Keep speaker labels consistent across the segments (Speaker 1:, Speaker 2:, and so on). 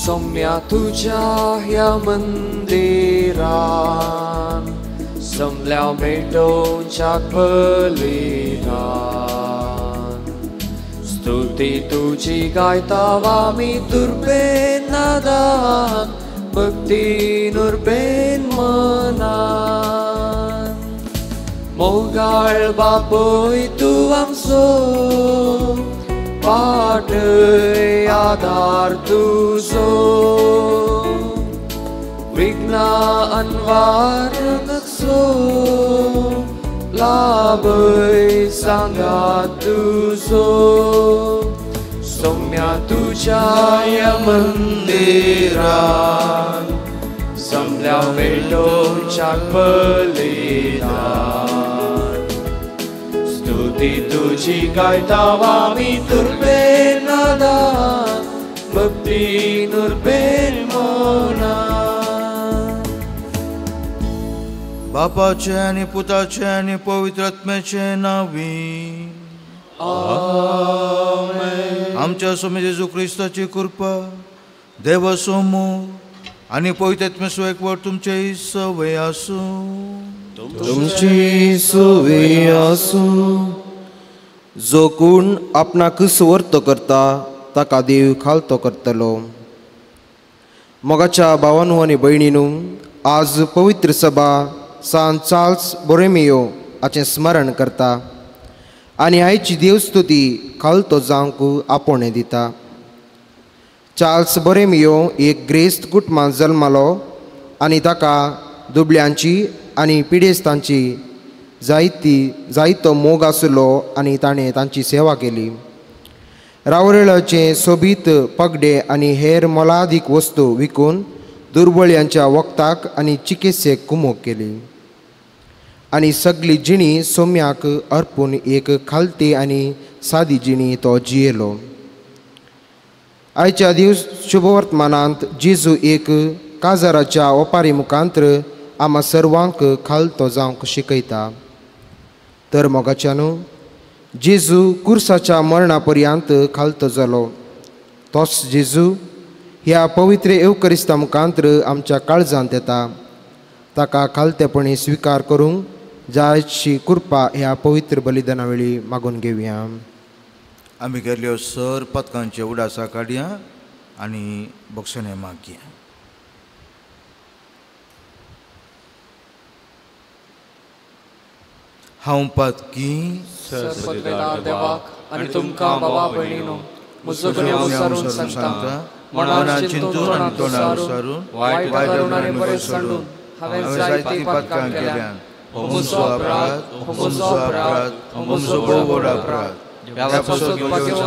Speaker 1: सौम्या तुझ्या ह्या मंदिरान समल्या मेटोवच्या बलिदान स्तुती तुझी गायता आमी तुरबेन नादान भक्तीन उर्बेन मनान मोगाळ बापोय तू आमचो पाटय आधार तुझो विघ्ना अन्वार नक्सो लाभय सांगात तुझो सौम्या तुझ्या या मंदिरान समल्या मेटोवच्या बलिदान स्तुती तुझी गायता आमी तुरबेन नादान भक्तीन उर्बेन मनान
Speaker 2: बापाचे आणि पुताचे आणि पवित्र आत्म्याचे नावी
Speaker 1: आमेन.
Speaker 2: आमच्या स्वामी जेजू ख्रिस्ताची कृपा देव सोमो आणि पवित्र आत्म्याचो एकवट तुमचे सवय आसू
Speaker 3: तुमची सवय आसूं जो कोण आपणाक सुवर्त करता ताका देव खालतो करतलो मोगाच्या भावांनो आनी भयणींनो आज पवित्र सभा सान चार्ल्स बोरोमेयो हाचें स्मरण करता आनी आयची देवस्तुती खालतो जावंक आपोवणें दिता चार्ल्स बोरोमेयो एक ग्रेस्त कुटुंबांत जल्मलो आनी ताका दुबळ्यांची आनी पिडेस्तांची जायतो मोग आसलो आनी ताणें तांची सेवा केली रावरेळाचे सोबीत पगडे आनी हेर मोलादीक वस्तू विकून दुर्बळ्यांच्या वखदाक आनी चिकित्सेक कुमोग केली आनी सगळी जिणी सौम्याक अर्पून एक खालती आनी सादी जिणी तो जियेलो आयच्या दिवस शुभवर्तमानांत जेजू एक काजाराच्या ओपारी मुखांतर आम्हा सर्वांक खालतो जावंक शिकयता तर मोगाच्यानो जेजू कुर्साच्या मरणा पर्यंत खालतो जालो तोच जेजू ह्या पवित्र एवकरिस्ता मुखांतर आमच्या काळजांत येता ताका खालतेपणी स्विकार करूंक जायची कृपा ह्या पवित्र बलिदाना वेळी मागून घेवया
Speaker 2: आमी गेल्ल्यो सर पथकांचे उडासा काडया आनी बक्षणे मागया हांव पातकी
Speaker 1: सर्वसत्वेदार देवाक आनी तुमकां बाबा भयणीनो म्हजो गुन्यांव विसरून सांगता मनान चिंतून आनी तोंडार विसरून वायट करून आनी बरें सोडून हांवें जायतीं पातकां केल्यात हो म्हजो अपराध हो म्हजो अपराध हो म्हजो बरो व्हड अपराध ह्या पासून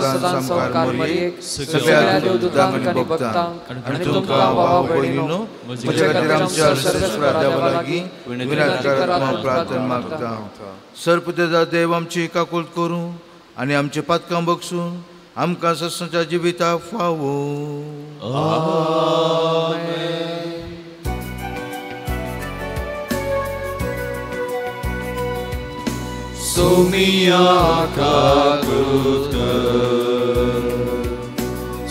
Speaker 1: सदां संस्कार मरियेक सगळ्या देवदूतांक आनी भक्तांक आनी तुमकां बाबा भयणीनो म्हजे खातीर आमच्या सर्वेस्परा देवा लागीं विनंती प्रार्थना मागता
Speaker 2: सर्पदेदा देव आमची काकूळट करूं आनी आमचे पातकां बक्षून आमकां सस्नाच्या जिविताक फावो
Speaker 1: सोमिया काकूळट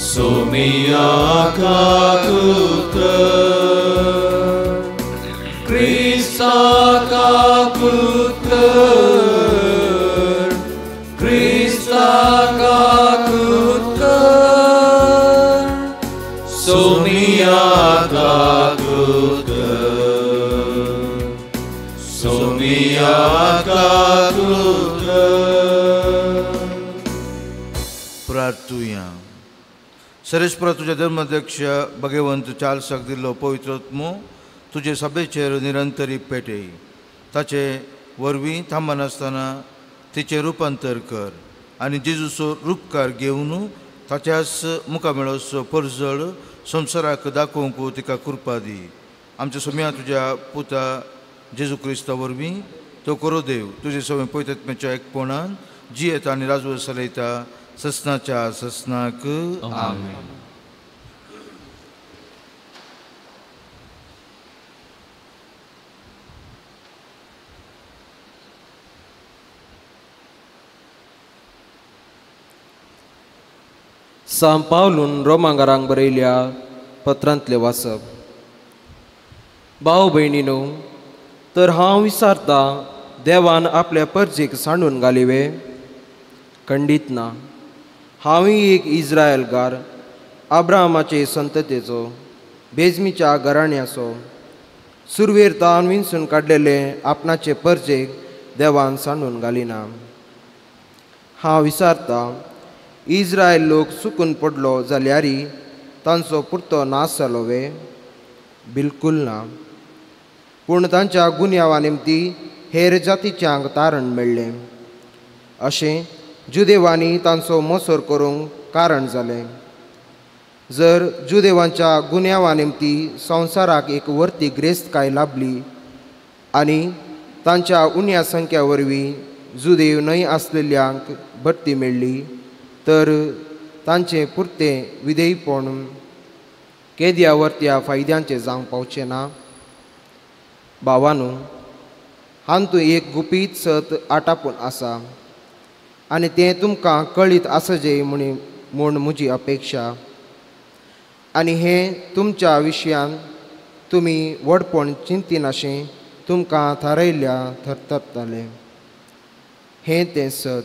Speaker 1: सोमिया काकूळट क्रिस्ता काकूळट क्रिस्ता काकूळट सोमिया काकूळट सोमिया काकूळट
Speaker 2: प्रार्थुया सरेस्परा तुझ्या धर्माध्यक्ष भगवंत चार्ल्साक दिल्लो पवित्र आत्मो तुजे सभेचेर निरंतरी पेटय ताचे वरवीं थांबनासतना तिचे रुपांतर कर आनी जेजूचो रूपकार घेवन ताच्याच मुखामेळाचो परजळ संवसाराक दाखोवंक तिका कृपा दी आमच्या सोम्या तुज्या पुता जेजू क्रिस्ता वरवीं तो करो देव तुजे सवय पवित्र आत्म्याच्या एकपणान जियेता आनी राजवट चलयता ससनाच्या ससनाक आमेन.
Speaker 3: सांपावलून रोमांगारांक बरयल्या पत्रांतले वाचप. भाव भयणीनो, तर हांव विचारता, देवान आपल्या परजेक सांडून घालिवे? खंडीत ना. हांवूय एक इस्रायलकार, अब्राहमाचे संततेचो, बेजमीच्या घराण्याचो. सुरवेर तावन विंचून काडलेले आपणाचे परजेक देवान सांडून घालिना. हांव विचारता, इस्रायल लोक चुकून पडलो जाल्यारी तांचो पुरतो नाश जालो वे? बिलकुल ना. पूण तांच्या गुन्यांवा निमती हेर जातीच्यांक तारण मेळ्ळें. अशें जुदेवांनी तांचो मोसोर करूंक कारण जालें. जर जुदेवांच्या गुन्यांवा निमती संवसाराक एक वर्ती ग्रेस्तकाय लाभली आनी तांच्या उण्या संख्या वरवीं जुदेव न्हय आसलेल्यांक बडती मेळ्ळी, तर तांचें पुरतें विधेयपण केद्या वर्त्या फायद्यांचें जावंक पावचें ना. भावांनो, हातूंत एक गुपीत सत आटापून आसा आनी तें तुमकां कळीत आसचें म्हूण म्हजी अपेक्षा. आनी हें तुमच्या विशयान तुमी व्हडपण चिंतीनाशें तुमकां थारायिल्ल्या थरथरतलें. हें तें सत.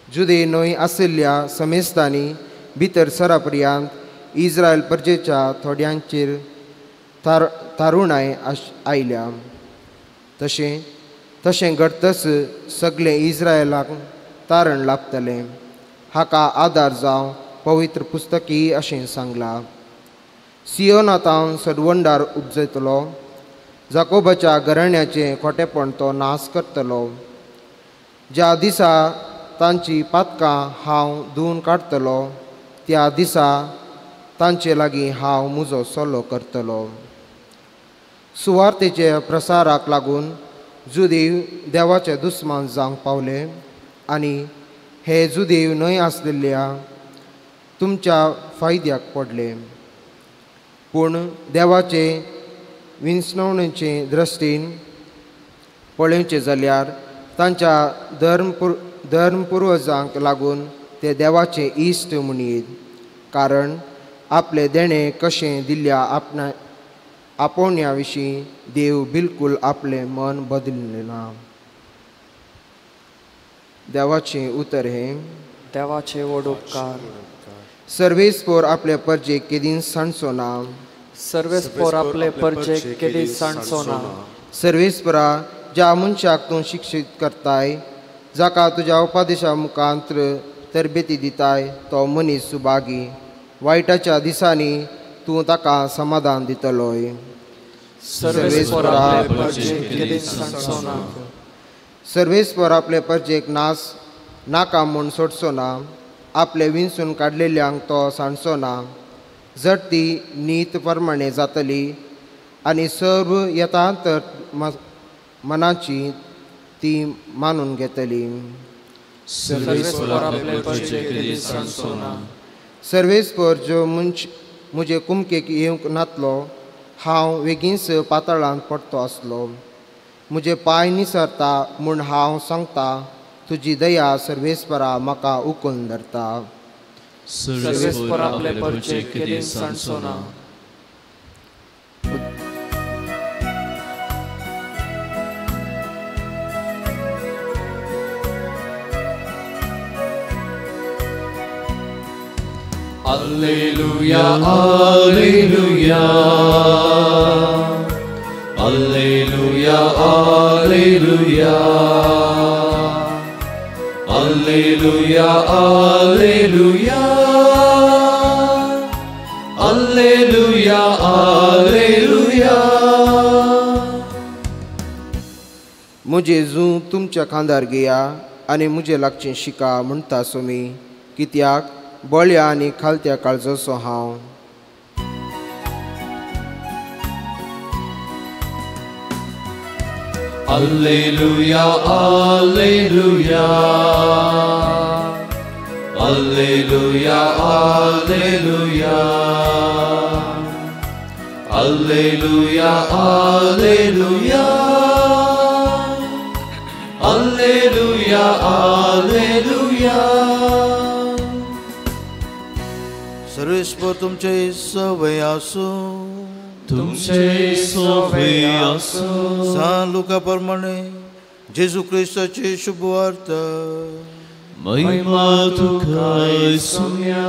Speaker 3: जुदे न्हय आशिल्ल्या समेस्तांनी भितर सरापर्यंत इस्रायल परजेच्या थोड्यांचेर तारुणाय आयल्या. तशें घडतच सगळे इस्रायलाक तारण लाभतलें. हाका आदार जावं पवित्र पुस्तकी अशें सांगलां. सियोनातावन सडवंडार उपजतलो, जाकोबाच्या घराण्याचें खोटेपण तो नाश करतलो. ज्या दिसा तांची पातकां हांव धुवन काडटलो, त्या दिसा तांचे लागीं हांव म्हजो सोलो करतलो. सुवार्तेच्या प्रसाराक लागून जुदेव देवाचे दुस्मान जावंक पावले आनी हे जुदेव न्हय आसलेल्या तुमच्या फायद्याक पडले. पूण देवाचे विंचणुकेचे दृश्टीन पळोवचें जाल्यार तांच्या धर्मपुर्वजांक लागून ते देवाचे इश्ट म्हणीत. कारण आपले देणे कशें दिल्ल्या आपोवण्या विशीं देव बिलकूल आपलें मन बदलिल्लें ना. देवाचें उतर हें.
Speaker 1: देवाचे व्हड उपकार.
Speaker 3: सर्वेस्पोर आपले परजेक केदीं सांडचो ना.
Speaker 1: सर्वेस्पोर आपले परजेक केदी सांडचो ना.
Speaker 3: सर्वेस्परा, ज्या मनशाक तूं शिक्षीत करताय, जाका तुज्या उपादेशा मुखांत्र तरबेती दिताय, तो मनीस सुभागी. वायटाच्या दिसांनी तूं ताका समाधान दितलोय.
Speaker 1: सर्वेस्पोर आपले परजेक केदी सांडचो ना.
Speaker 3: सर्वेस्पोर आपले परजेक नास नाका म्हूण सोडचो ना. आपले विंचून काडलेल्यांक तो सांडचो ना. जर ती नीत प्रमाणे जातली आनी सर्व यथांतर मनाची ती मानून घेतली.
Speaker 1: सर्वेस्पोर आपले परजेक केदी सांडचो ना.
Speaker 3: सर्वेस्पोर जो म्हजे कुमकेक येवंक नातलो, हांव वेगींच पातळांत पडतो आसलो. म्हजे पांय निसरता म्हूण हांव सांगता, तुजी दया सर्वेस्परा म्हाका उखलून धरता.
Speaker 1: सर्वेस्पोर आपले परजेक केदी सांडचो ना. Alleluia, alleluia, alleluia, alleluia, alleluia, alleluia, alleluia, alleluia.
Speaker 3: मुझे जू तुमच्या खांदार घेया आनी मुझे लागचें शिका म्हणटा सोमी, कित्याक बळ्या आनी खालत्या काळजोसो हांव.
Speaker 1: Alleluia, alleluia, alleluia, alleluia, alleluia, alleluia, alleluia, alleluia.
Speaker 2: सर्वे परमेश्वर तुमचे सवय असो.
Speaker 1: तुमचे सवय असो.
Speaker 2: सान लुका प्रमाणे जेजू ख्रिस्ताचे शुभवार्त.
Speaker 1: महिमा तुका येसुया.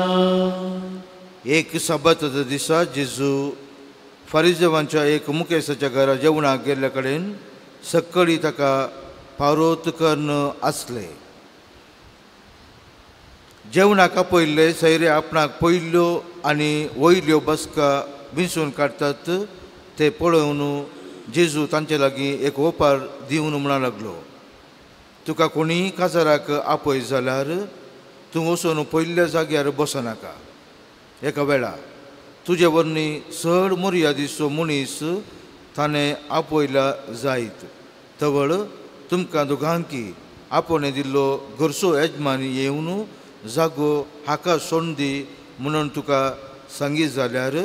Speaker 2: एक सबाताच्या दिसा जेजू फारिजेवांच्या एक मुखेसाच्या घरा जेवणाक गेल्ल्या कडेन सक्कळी ताका पारोत कर्ण आसले. जेवणाक पयले सैरे आपणाक पयल्यो आनी वयल्यो बसका विंचून काडटात ते पळोवन जेजू तांचे लागीं एक ओपार दिवन म्हणूंक लागलो, तुका कोणी काजाराक आपय जाल्यार तूं वचून पयल्या जाग्यार बसनाका. एका वेळा तुजे वर्णी चड मर्यादेचो मनीस ताणें आपयला जायत तवळ तुमकां दोगांकी आपोवणे दिल्लो घरचो यजमान येवन जागो हाका सोडदी म्हणून तुका सांगीत जाल्यार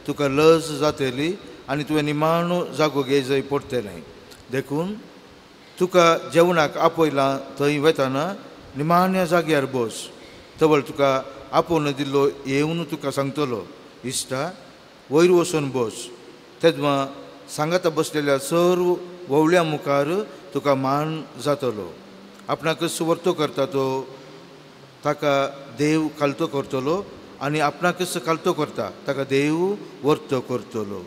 Speaker 2: तुका लज जातली आनी तुवें निमाणो जागो घेवचो पडटलें. देखून तुका जेवणाक आपयलां थंय वताना निमाण्या जाग्यार बस. तवळ तुका आपोवन दिल्लो येवन तुका सांगतलो, इश्टा वयर वचून बस. तेदमा सांगाता बसलेल्या सर्व वळल्या मुखार तुका मान जातलो. आपणाक सुवर्तो करता तो ताका देव खालतो करतलो आनी आपणाक खालतो करता ताका देव वर्तो करतलो.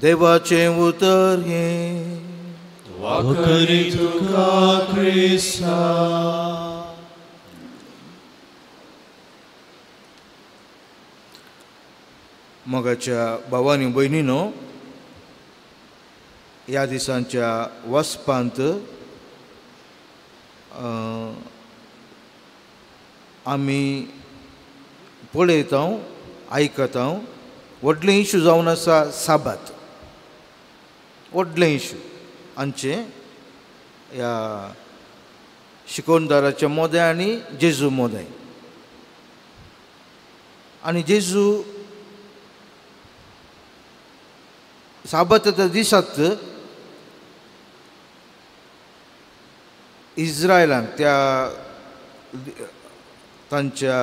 Speaker 2: देवाचें उतर हें
Speaker 1: वाकरी तुका क्रिस्ता.
Speaker 2: मोगाच्या भावांनी भयणीनो, ह्या दिसांच्या वचपांत आमी पळयता आयकता व्हडलें इशू जावन आसा साबात. व्हडलें इशू आमचे ह्या शिकोवणदाराच्या मोदें आनी जेजू मोदें. आनी जेजू साबाताच्या दिसांत इस्रायलांक त्या तांच्या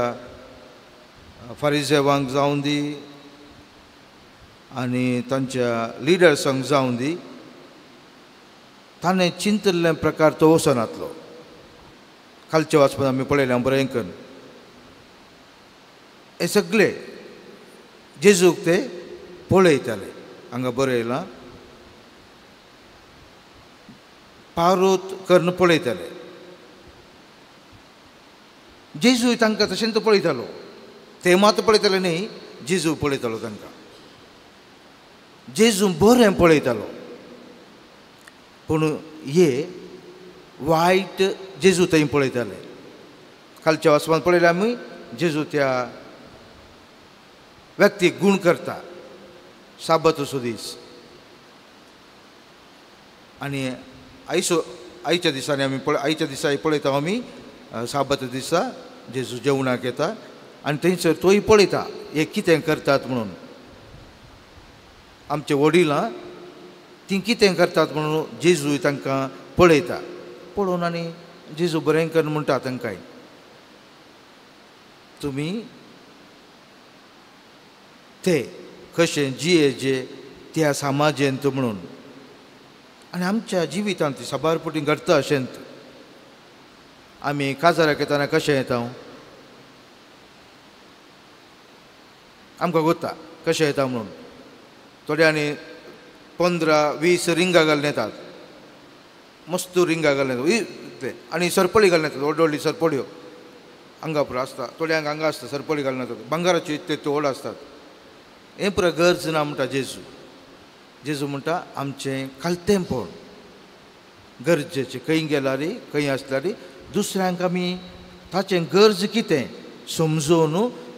Speaker 2: फारिजेवांक जावं दी आनी तांच्या लिडर्सांक जावं दी ताणें चिंतल्ले प्रकार तो वचनातलो. खालच्या वाचपान आमी पळयलें बरेंकन हे सगळे जेजूक ते पळयताले. हांगा बरयलां पारोत कर्ण पळयताले. जेजूय तांकां तशेंच पळयतालो. ते मात पळयताले न्ही, जेजू पळयतालो तांकां. जेजू बरें पळयतालो. पूण हे वायट जेजू थंय पळयताले. खालच्या वाचपान पळयलें आमी जेजू त्या व्यक्तीक गूण करता साबातचो दीस. आनी आयच्या दिसांनी आमी आयच्या दिसा पळयता आमी साबात दिसा जेजू जेवणाक येता आनी थंयसर तोय पळयता हे कितें करतात म्हणून. आमचे वडिलां ती कितें करतात म्हणून जेजूय तांकां पळयता. पळोवन आनी जेजू बरें कर म्हणटा तांकांय, तुमी ते कशें जियेचे त्या समाजेंत म्हणून. आनी आमच्या जिवितांत साबार पटी घडटा अशेंत. आमी काजाराक येताना कशें येता आमकां कोत्ता कशें येता म्हणून. थोड्यांनी 15-20 रिंगां घालून येतात, मस्त रिंगां घालून येतात आनी सरपळी घालून येतात. व्हड व्हडली सरपळ्यो हांगा पुरो आसता, थोड्यांक हांगा आसता सरपळी घालून येतात. भांगाराच्यो इतल्यो व्हड आसतात. हें पुरो गरज ना म्हणटा जेजू. जेजू म्हणटा आमचें खालतेंपण गरजेचें. खंय गेल्यार खंय आसल्यार दुसऱ्यांक आमी ताचें गरज कितें समजोवन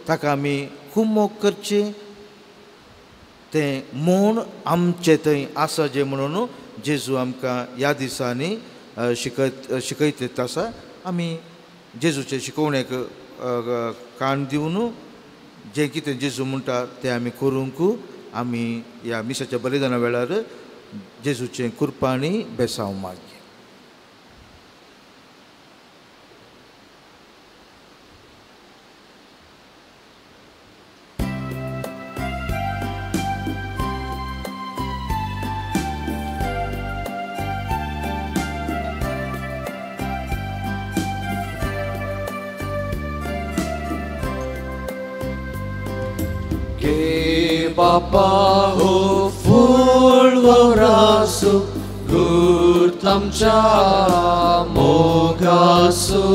Speaker 2: ताका आमी कुमोग करचें. तें मोण आमचें थंय आसा जें म्हणून जेजू आमकां ह्या दिसांनी शिकयत आसा. आमी जेजूचे शिकोवणेक कान दिवन जें कितें जेजू म्हणटा तें आमी करूंक आमी ह्या मिसाच्या बलिदाना वेळार जेजूचें कृपा आनी बेसांव मागया.
Speaker 1: Bapa ho full vaurasu Gurtamcha mogasu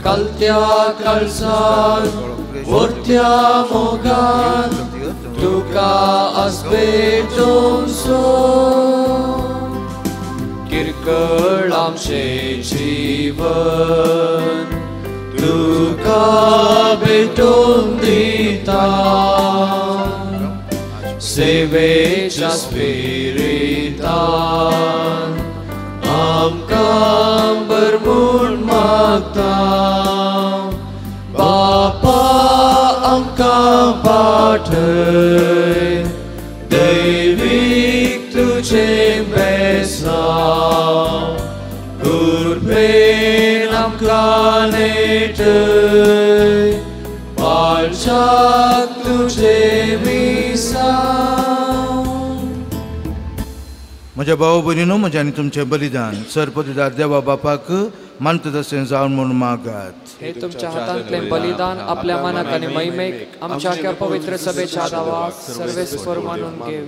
Speaker 1: Kaltya kalsan Vortya mogan Tuka asbetum so Kirkal amche जीवन Tuka betum dita Sevecha spiritan Amkam bermun magta Bapa amkam pathai Daivik tujhe besa Gurpen amkanetay Palchak tujhe misa
Speaker 2: म्हज्या भाव भयणीनो म्हजें आनी तुमचें बलिदान सरपदीदार देवा बापाक मानता तशें जावन म्हूण मागात
Speaker 1: हे तुमच्या हातांतले बलिदान आपल्या मनाक आनी महिमेक आमच्या आख्या पवित्र सभेच्या आदाराक सर्वेस्वर मानून घेव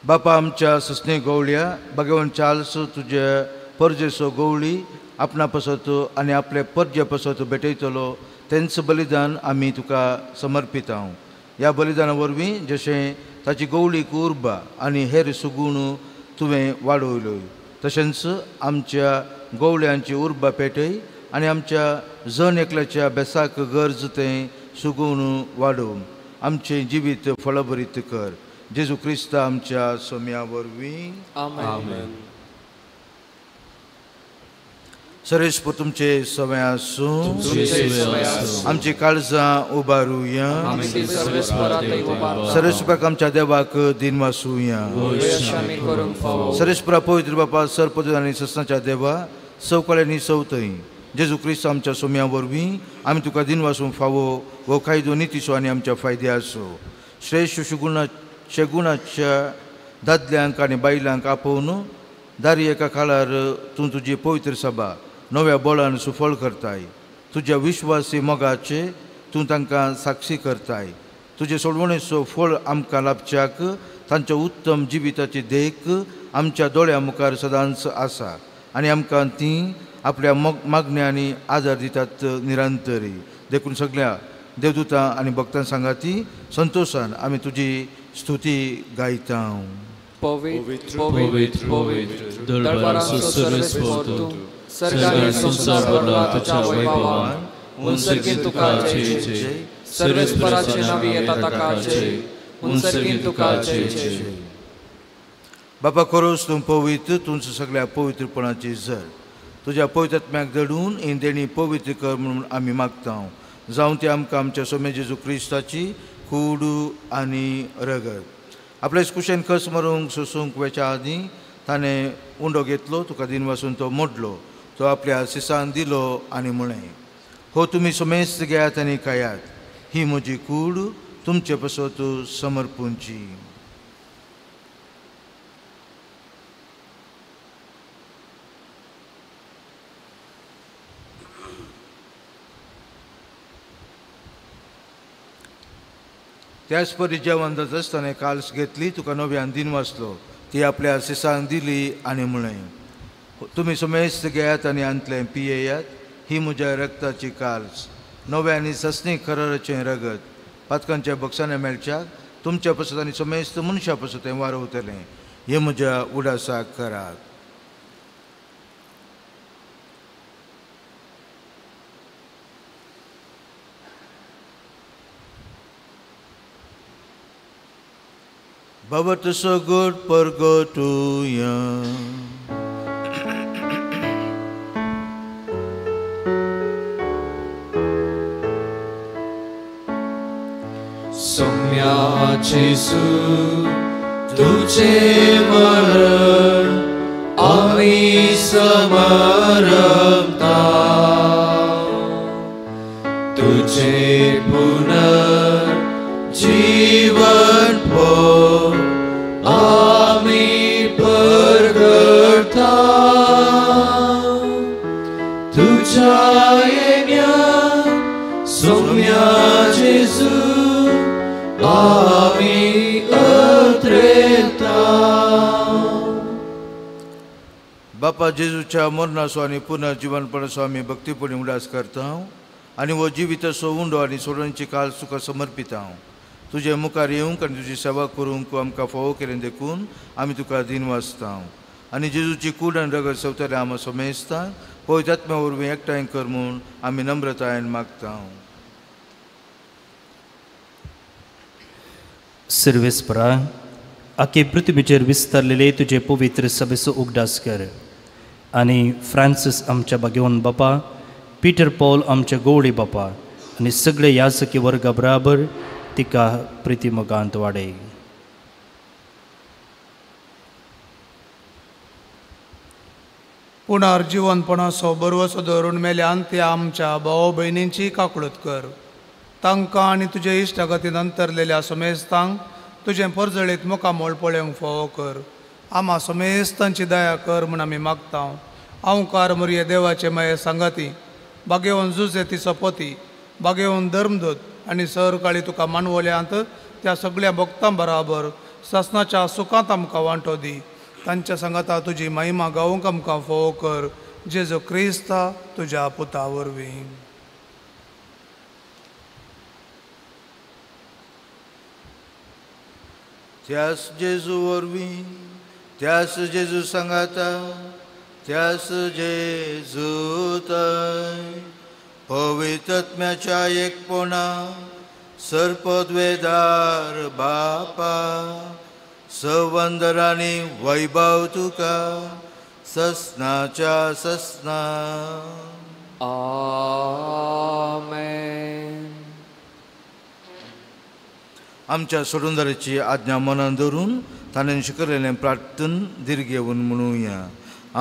Speaker 2: बापा आमच्या सस्ने गवळ्या भगवान चार्ल्स तुजे परजेसो गवळी आपणा पसत आनी आपले परजे पसत भेटयतलो तेंच बलिदान आमी तुका समर्पितां ह्या बलिदाना वरवीं जशें ताची गवळीक उर्बा आनी हेर सुगूण तुवें वाडयल्यो तशेंच आमच्या गवळ्यांची उर्बा पेटय आनी आमच्या जण एकल्याच्या बेसाक गरज तें सुगूण वाडोव आमचें जिवीत फळभरीत कर जेजू क्रिस्त आमच्या सोम्या वरवीं
Speaker 1: आमेन
Speaker 2: सरेस्प तुमचे सवय आसूं आमची काळजां उबारुया सरेस्पाक आमच्या देवाक दिन वासुया सरेस्परा पवित्र बापा सरपद आनी सस्नाच्या देवा सवकळ्यांनी सवतय जेजू क्रिस्त आमच्या सोम्या वरवीं आमी तुका दिन वासूंक फावो वो कायदो नितीचो आनी आमच्या फायद्या आसो श्रेश्ठ शेगुणाच्या दादल्यांक आनी बायलांक आपोवन दारी एका काळार तूं तुजी पवित्र सभा नव्या बळान सुफळ करताय तुज्या विश्वासी मोगाचे तूं तांकां साक्षी करताय तुजे सोडवणेचो फळ आमकां लाभच्याक तांच्या उत्तम जिविताची देख आमच्या दोळ्या मुखार सदांच आसा आनी आमकां ती आपल्या मागण्यांनी आदार दितात निरंतरी देखून सगळ्या देवदूतां आनी भक्तां सांगाती संतोषान आमी तुजी स्तुती गायता
Speaker 1: पवित्र पवित्र पवित्र दरबारांचो सर्वेस्वर तूं सर्गांनी संसार भरला तुज्या वैभवान उंचरगीन तुका जय सर्वेस्पराचे नावी येता ताका जय उंचरगीन तुका जय
Speaker 2: बापा खरोच तूं पवित्र तुमच सगळ्या पवित्रपणाची झर तुज्या पवित्रात्म्याक दडून ही देणी पवित्र कर म्हणून आमी मागता जावं ती आमकां आमच्या सोमे जेजू क्रिस्ताची कूड आनी रगत आपल्या कुशेन कस मारूंक सोसूंक वेच्या आदीं ताणें उंडो घेतलो तुका दिन वासून तो मोडलो तो आपल्या सिसान दिलो आनी म्हळें हो तुमी सोमेस्त घेयात आनी खायात ही म्हजी कूड तुमचे पसत समर्पूंची त्याच परी जेवण जाता आसतना काल्स घेतली तुका नव्यान दिन वाचलो ती आपल्या सिसान दिली आनी म्हळें तुमी समेस्त घेयात आनी अंतलें पियेयात ही म्हज्या रक्ताची काल्स नव्या आनी सस्नी खरराचें रगत पातकांच्या बक्षांनी मेळच्याक तुमच्या पसत आनी समेस्त मनशा पसत तें वारवतलें हे म्हज्या उडासाक करात Babat so good purgatoria.
Speaker 1: Somya Jesu, तुझे मरण आम्ही समरमता तुझे पुनर्जीवन पर आम्ही प्रगटा तुझ्या येण्यात सौम्या आमी अत्रेता.
Speaker 2: बापा जेजूच्या मरणाचो आनी पुनर्जीवनपणाचो आमी भक्तीपणी उडास करता आनी हो जिविताचो उंडो आनी सोडूंची काल तुका समर्पिता. तुजे मुखार येवंक आनी तुजी सेवा करूंक आमकां फोव केलें देखून आमी तुका दिन वाचता आनी जेजूची कूड आनी रगत सवतले आमी समेजता. पवित्र आत्म्या वरवीं एकठांय कर म्हूण आमी नम्रतायेन मागता.
Speaker 4: सर्वेस्परा आखे पृथ्वीचेर विस्तारलेले तुजे पवित्र सभेचो उगडास कर आनी फ्रांसीस आमच्या भाग्यवान बापा, पीटर पॉल आमच्या गवळी बापा आनी सगळे याजकी वर्गा बराबर तिका प्रितीमोगांत वाडय.
Speaker 5: पुनर्जीवनपणाचो बरवसो धरून मेल्यान त्या आमच्या भाव भयणींची काकूळट कर. तांकां आनी तुजे इश्टागतीन अंतरलेल्या समेस्तांक तुजें परजळीत मुखामोळ पळोवंक फोव कर. आम्हा समेस्तांची दया कर म्हूण आमी मागता. हांवकार मुरये देवाचे माये सांगाती, भाग्यवन जुजे ती सपोती, भाग्यवन धर्मदूत आनी सरकाळी तुका मानवल्यांत त्या सगळ्या भक्तां बराबर ससनाच्या सुखांत आमकां वांटो दी. तांच्या सांगाता तुजी महिमा गावूंक आमकां फोव कर. जेजू क्रिस्ता तुज्या पुता वरवीं.
Speaker 2: त्यास जेजू वरवीं, त्यास जेजू सांगाता, त्यास जेजू थंय पवित्र आत्म्याच्या एकपणा सर्पद्वेदार बापा सवंदरांनी वैभव तुका ससनाच्या ससना.
Speaker 1: आमेन.
Speaker 2: आमच्या सोडूनदाराची आज्ञा मनान धरून ताणें शिकयलेलें प्रार्थन दीर्घ घेवन म्हणुया.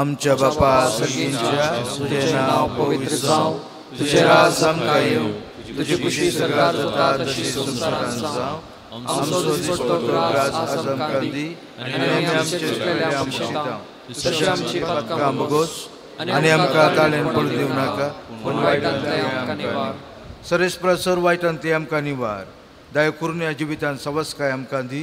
Speaker 2: आमच्या बापा सगळींच्या तुजें नांव पवित्र जावं, तुजें राज आमकां येवं, तुजी खुशी स्वर्गांत जाता तशी संवसारांत जावं. आमचो दिसपट्टो ग्रास आज आमकां दी आनी आमी आमचे चुकलेल्यांक बक्षिता तशी आमची पातकां भोगोस आनी आमकां ताळेन पडूं दिवं नाका पूण वायटांतले आमकां निवार. सरेस्परा सर वायटांतली आमकां निवार. दया करून ह्या जिवितांत सवस्काय आमकां दी,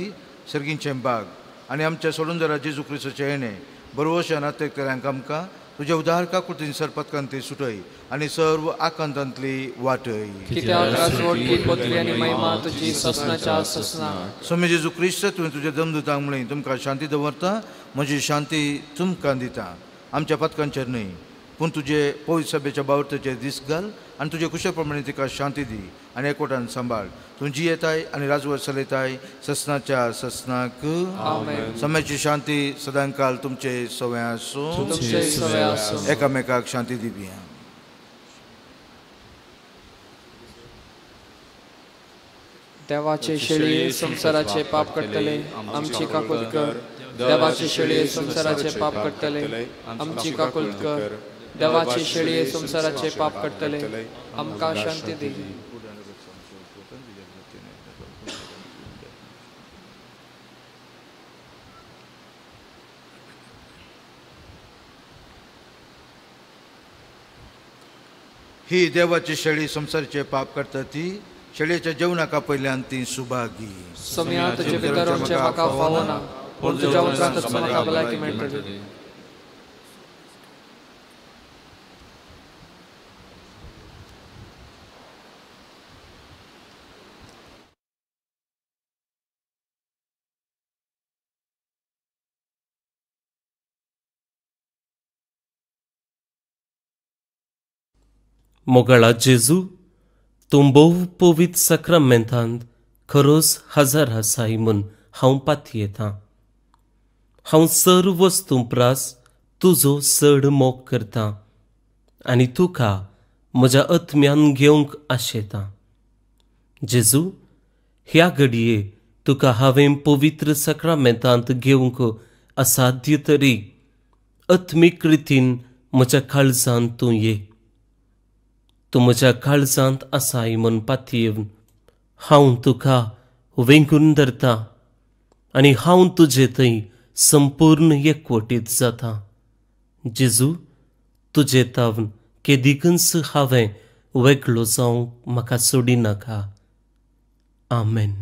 Speaker 2: सर्गींचें बाग आनी आमच्या सोडूनदारा जेजू क्रिस्ताचें येणें बरोवशें नातेकारांक आमकां तुज्या उदार काकुळटीन सरपतकांती सुटय आनी सर्व आकांतांतली वाटय.
Speaker 1: कित्याक राजवटी पदवी आनी महिमा तुजी ससनाच्या ससना.
Speaker 2: स्वामी जेजू क्रिस्त तुवें तुज्या दमदुतांक म्हणलें तुमकां शांती दवरता, म्हजी शांती तुमकां दिता. आमच्या पथकांचेर न्हय पूण तुजे पवित्र सभेच्या बावर्थेचेर दीस घाल आनी तुजे कुशे प्रमाणे तिका शांती दी आनी एकवटान सांबाळ. तूं जियेताय आनी राजवट चलयताय ससनाच्या ससनाक. सम्याची शांती सदांकाल तुमचे सवय आसूं. एकामेकाक शांती दिवया.
Speaker 1: देवाचे शेळये संसाराचे पाप कट्टले आमची काकुळट कर. देवाचे शेळये संसाराचे पाप कट्टले आमची काकुळट कर. देवाचे शेळये संसाराचे पाप कट्टले आमकां शांती दी.
Speaker 2: ही देवाची शेळी संसाराचे पाप करता ती शेळयेच्या जेवणाका पयल्यान ती सुभागी.
Speaker 1: सम्या तुजे भितर आमचे म्हाका फावना पूण तुज्या उतरांतच म्हाका भलायकी मेळटली.
Speaker 6: मोगाळा जेजू, तूं भोव पवित्र सक्रामेंतांत खरोच हजर आसाय म्हूण हांव पातयेतां. हांव सर्व वस्तू प्रास तुजो चड मोग करतां आनी तुका म्हज्या आत्म्यान घेवंक आशेतां. जेजू, ह्या घडये तुका हांवें पवित्र सक्रामेंतांत घेवंक असाध्य तरी आत्मीक रितीन म्हज्या काळजांत तूं ये. तूं म्हज्या काळजांत आसाय म्हूण पातयेवन हांव तुका वेंगून धरतां आनी हांव तुजे थंय संपूर्ण एकवटीत जाता. जेजू, तुजे तावन केदिकच हांवें वेगळो जावंक म्हाका सोडिनाका. आमेन.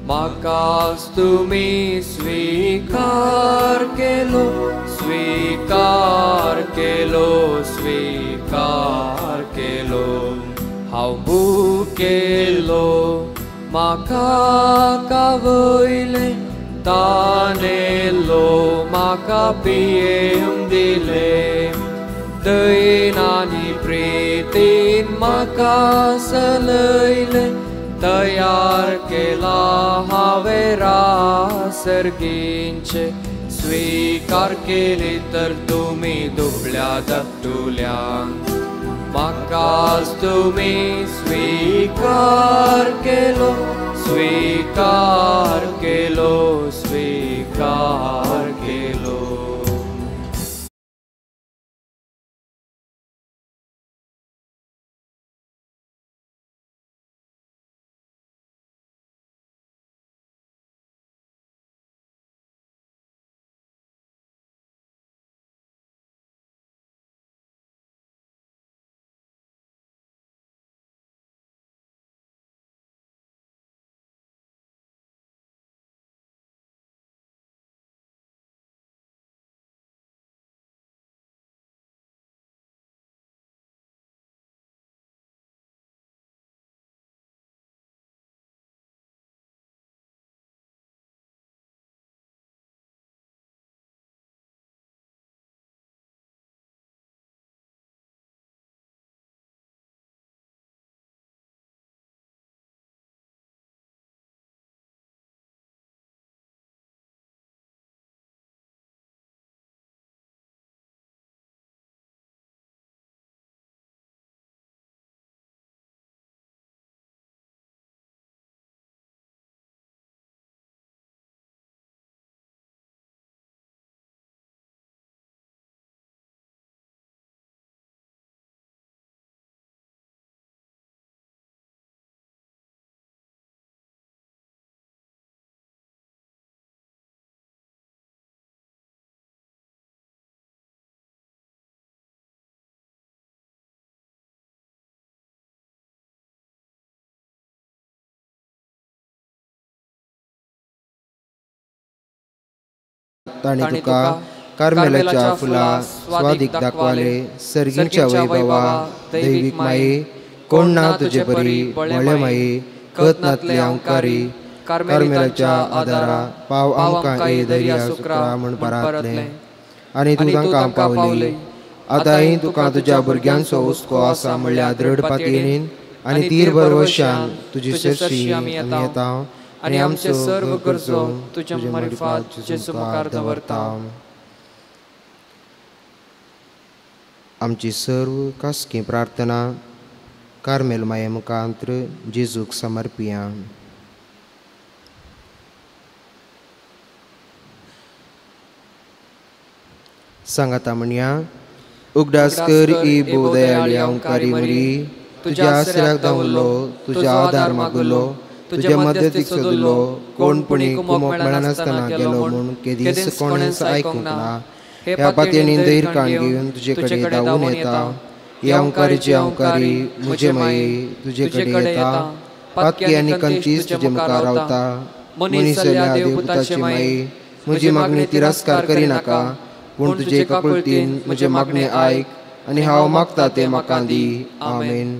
Speaker 1: म्हाकाच तुम्ही स्वीकार केलो, स्वीकार केलो, स्वीकार केलो. हांव भुकेलो, म्हाका कावयले, तानेलो, म्हाका पियेवंक दिले. दयेन आनी प्रितीन म्हाका सलयले, तयार केला हांवें रासर्गींचे. स्वीकार केली तर तुमी दुबळ्या धाकटुल्यांक, म्हाकाच तुमी स्वीकार केलो, स्वीकार केलो, स्वीकार केलो.
Speaker 3: ताणी तुका कार्मेलाच्या फुला स्वादीक दाखवाले. सर्गींच्या वैभवा दैवीक माये, कोण ना तुझे परी व्हडले माये. कतनातले अंकारी कार्मेलाच्या आदारा, पाव आमकां ए दर्या सुकरा म्हण परातले. आनी तूं तांकां पावली. आतांय तुका तुज्या भुरग्यांचो हुस्को आसा म्हणल्यार दृढ पातयेनीन आनी तीरभर वर्षान तुजी सरशी आमी येता. आनी आमच्यो सर्व गरजो तुज्या मार्फत जेजू मुखार दवरता. आमची सर्व खासगी प्रार्थना कार्मेल माये मुखांत्र जेजूक समर्पिया. सांगाता म्हणया, उगडास कर ई बोदयाळी अंकारी मरी. तुज्या आसऱ्याक धांवलो, तुज्या आदार मागलो, तुज्या मदतीक सोदलो. कोणपणी कुमोक मेळनासतना गेलो म्हूण केदीस कोणेंच आयकूंक ना. ह्या पातयेनीन दैर काण घेवन तुजे कडेन धांवून येता. ह्या अंकारीची अंकारी म्हजे माये तुजे कडेन येता. पातकी आनी कंतीस तुजे मुखार रावता. मनीस जाल्या देवपुताचे माये, म्हजी मागणी तिरस्कार करिनाका. पूण तुजे कपळतीन म्हजे मागणे आयक आनी हांव मागता तें म्हाका दी. आमेन.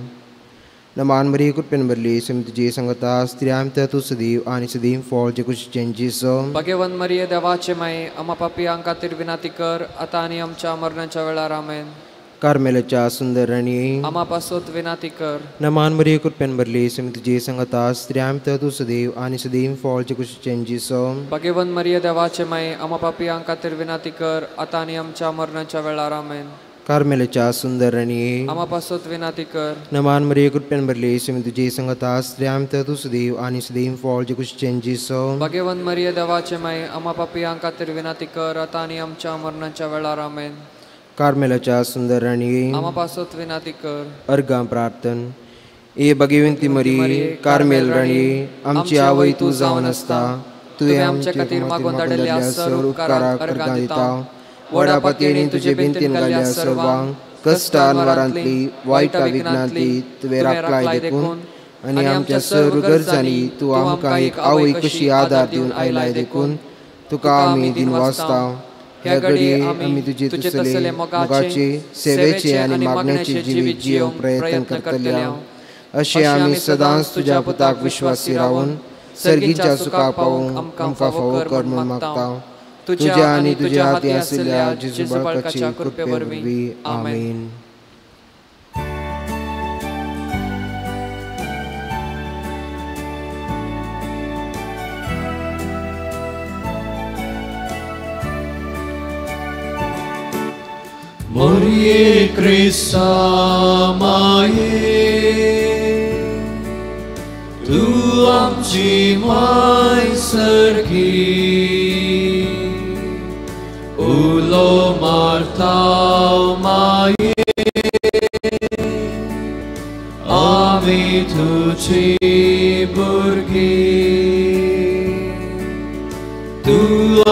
Speaker 3: नमान मरी कृपेन भरली तुझी संगता स्त्रियां तूं सदैव आनी सदैव फळ जे कुशीचें जेसो.
Speaker 1: भगवन मरिये देवाचे माये, आम्हा पापियांक खातीर विनंती कर, आतां आनी आमच्या मरणाच्या वेळार. आमेन.
Speaker 3: कार्मेलाच्या सुंदर राणी,
Speaker 1: आम्हा पासत विनंती कर.
Speaker 3: नमान मरी कृपेन भरली तुझी संगता स्त्रियां तूं सदैव आनी सदैव फळ जे कुशीचें जेसो.
Speaker 1: भगवन मरिये देवाचे माये, आम्हा पापियांक खातीर विनंती कर, आतां आनी आमच्या मरणाच्या वेळार. आमेन.
Speaker 3: कार्मेलाच्या सुंदर राणी,
Speaker 1: आम्हा पासत विनंती कर.
Speaker 3: नमान मरी कृपेन भरली तुझी संगता स्त्रियां तूं सदैव आनी सदैव फळ जे कुशीचें जेसो.
Speaker 1: भगवन मरिये देवाचे माये, आम्हा पापियांक खातीर विनंती कर, आतां आनी आमच्या मरणाच्या वेळार. आमेन.
Speaker 3: कार्मेलाच्या सुंदर राणी,
Speaker 1: आम्हा पासत विनंती कर.
Speaker 3: अर्गां प्रार्थन. ए भगवंती मरी, कार्मेल राणी, आमची आवय तूं जावन आसता. तुवें आमचे खातीर मागून धाडिल्ल्या सर्व उपकाराक अर्गां दिता. व्हडा पातयेनीन तुजे भिंतीन घाल्ल्या सर्वांक कश्टान वरांतली वायटा विघ्नांतली तुवें राखलाय देखून आनी आमच्या सर्व गरजांनी तूं आमकां एक आवय कशी आदार दिवन आयलाय देखून तुका आमी दिन वाचताव. ह्या घडये आमी तुजे तुसले मोगाचे सेवेचे आनी मागण्याचे जिवीत जियोंक प्रयत्न करतले हांव. अशें आमी सदांच तुज्या पुताक विश्वासी रावून सर्गीच्या सुखाक पावूंक आमकां फावो कर म्हूण मागताव. तुज्या आनी तुज्या हाती आशिल्ल्या जेजू बाळकाचे कृपे वरवीं आमेन.
Speaker 1: Morie Christa Maie, Tu amci mai sărghi, Ulo martau Maie, Ami tu ci burghi, Tu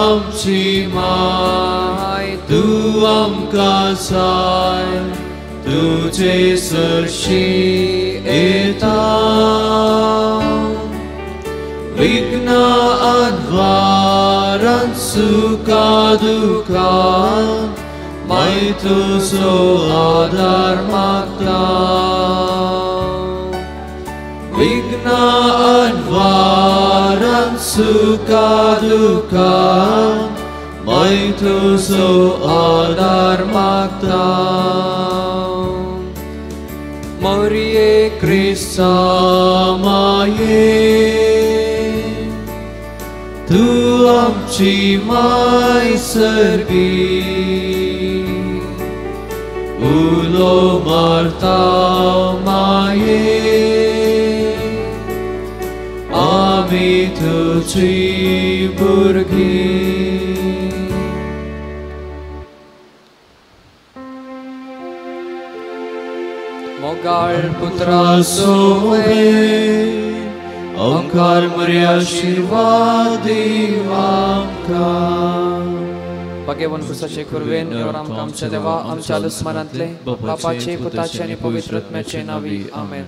Speaker 1: amci mai, Tu am casai, Tu ce sărși etau, Vigna advaran suka duka, Mai Tu so adar magtau. Vigna advaran suka duka, Mai Tu so adar magtau. Morie Christa Maie, Tu amci mai sărghi, Ulo martau Maie, Ami Tu ci burghi. Mogal putra soe, Omkar Maria Shirvadi Amka. Bhagavan Kusache Kurven, Yoram Kamcha Deva, Amcha Lusmanantle, Papache, Putache, and Pavitratmeche Navi. Amen.